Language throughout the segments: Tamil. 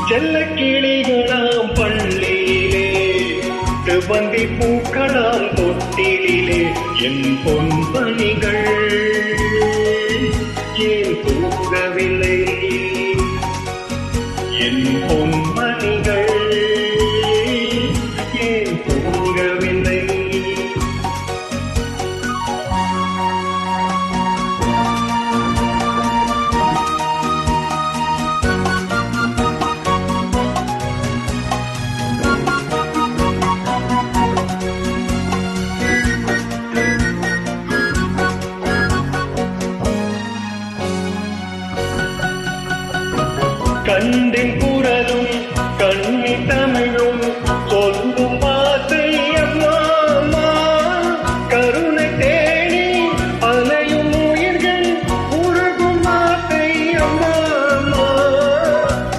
செல்ல கிளிகளாம் பள்ளியிலே செவ்வந்தி பூக்களாம் தொட்டிலே என் பொன்பணிகள் ஏன் தூங்கவில்லை என் பொன்மணிகள் ஏன் தூங்கவில்லை கண்டின் குரலும் கண்ணி தமிழும் சொல்லும் வார்த்தை அம்மா கருணை தேடி அலையும் உயிர்கள் உருகும் வார்த்தை அம்மா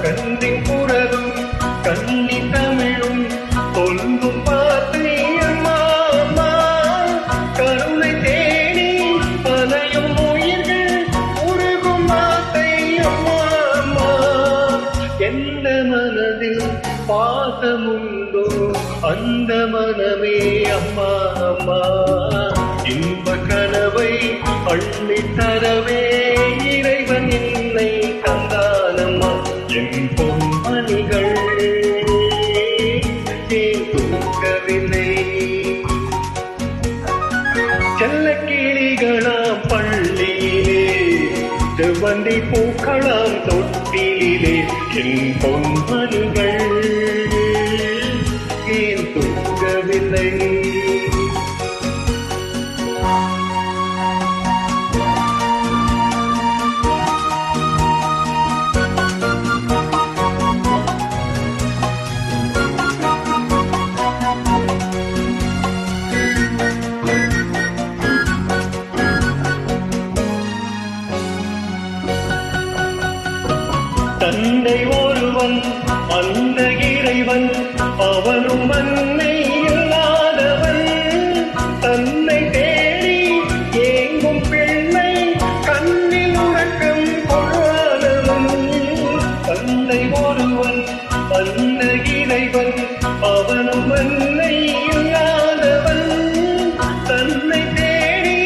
கண்டின் குரலும் கண்ணி தமிழும் சொல்லும் வார்த்தை அம்மா கருணை தேடி அலையும் உயிர்கள் உருகும் வார்த்தை அம்மா எந்த மனதில் பாசமுண்டோ அந்த மனமே அம்மா அம்மா இன்ப கனவை அள்ளி தரவே இறைவன் என்னை தந்தானம்மா என் பொன்மணிகள் ஏன் தூங்கவில்லை செல்ல கிளிகளாம் பள்ளியிலே செவ்வந்தி பூக்களாம் தொட்டிலே என் பொன்மணிகள் ஏன் தூங்கவில்லை தந்தை ஒருவன் அந்த இறைவன் அவனும் மண்ணை இல்லாதவன் தன்னை தேடி ஏங்கும் பெண்ணை கண்ணில் உறக்கம் கொள்ளாதவன் தந்தை ஒருவன் அந்த இறைவன் அவனும் மண்ணை இல்லாதவன் தன்னை தேடி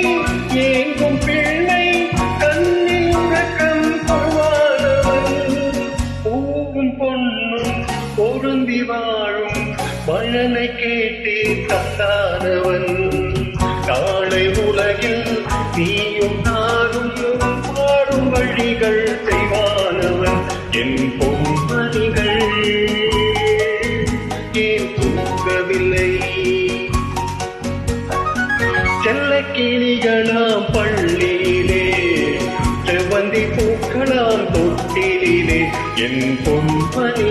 ஏங்கும் பெண்ணை கண்ணில் உறக்கம் பொன்னும் பொருந்தி வாழும் மழலை கேட்டு தந்தானவன் நாளை உலகில் நீயும் நானும் வாழும் வழிகள் செய்வானவன் என் பொன்மணிகள் ஏன் தூங்கவில்லை செல்ல கிளிகளாம் பள்ளியிலே செவ்வந்தி பூக்களாம் தொட்டிலே என் பொன்மணி